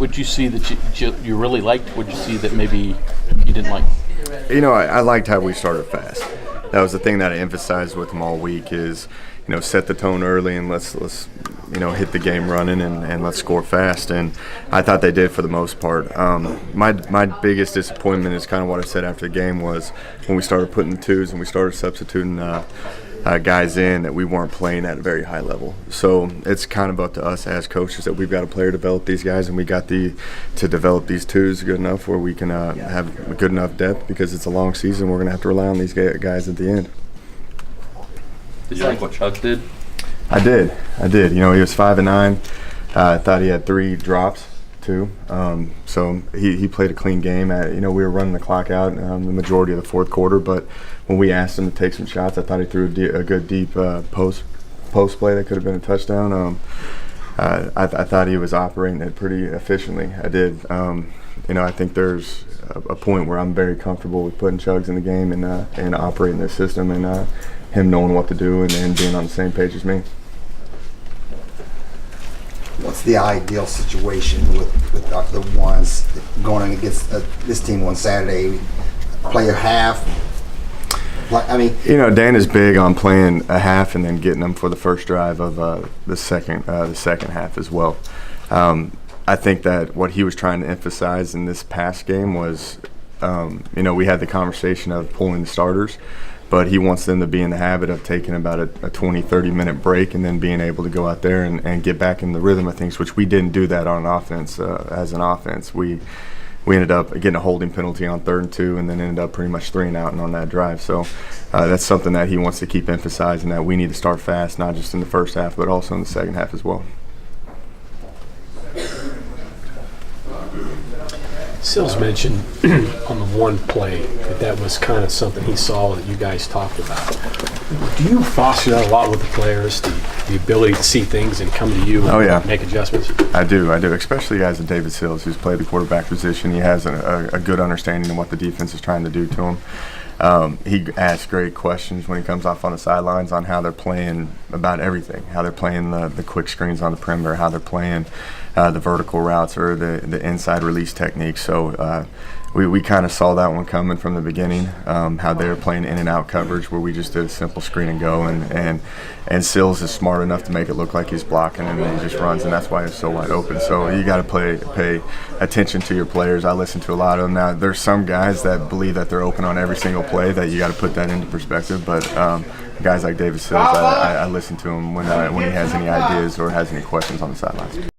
What'd you see that you really liked? What'd you see that maybe you didn't like? I liked how we started fast. That was the thing that I emphasized with them all week is, set the tone early and let's hit the game running and let's score fast. And I thought they did for the most part. My biggest disappointment is kind of what I said after the game was when we started putting the twos and we started substituting guys in that we weren't playing at a very high level. So it's kind of up to us as coaches that we've got to play or develop these guys, and we got to develop these twos good enough where we can have a good enough depth because it's a long season. We're going to have to rely on these guys at the end. Did you like what Chuck did? I did. He was 5 and 9. I thought he had 3 drops too. So he played a clean game. We were running the clock out the majority of the fourth quarter, but when we asked him to take some shots, I thought he threw a good deep post play that could have been a touchdown. I thought he was operating it pretty efficiently. I did. I think there's a point where I'm very comfortable with putting Chugs in the game and operating their system and him knowing what to do and being on the same page as me. What's the ideal situation with the ones going against this team on Saturday? Play a half. Dan is big on playing a half and then getting them for the first drive of the second half as well. I think that what he was trying to emphasize in this past game was, we had the conversation of pulling the starters, but he wants them to be in the habit of taking about a 20-30 minute break and then being able to go out there and get back in the rhythm of things, which we didn't do that on offense. As an offense, we ended up getting a holding penalty on 3rd and 2 and then ended up pretty much 3 and out and on that drive. So that's something that he wants to keep emphasizing, that we need to start fast, not just in the first half, but also in the second half as well. Sills mentioned on the one play that was kind of something he saw that you guys talked about. Do you foster that a lot with the players, the ability to see things and come to you and make adjustments? I do, especially guys like David Sills, who's played the quarterback position. He has a good understanding of what the defense is trying to do to him. He asks great questions when he comes off on the sidelines on how they're playing about everything, how they're playing the quick screens on the perimeter, how they're playing the vertical routes or the inside release techniques. So we kind of saw that one coming from the beginning, how they were playing in and out coverage where we just did a simple screen and go, and Sills is smart enough to make it look like he's blocking and then he just runs, and that's why it's so wide open. So you got to pay attention to your players. I listen to a lot of them. Now there's some guys that believe that they're open on every single play, that you got to put that into perspective, but guys like David Sills, I listen to him when he has any ideas or has any questions on the sidelines.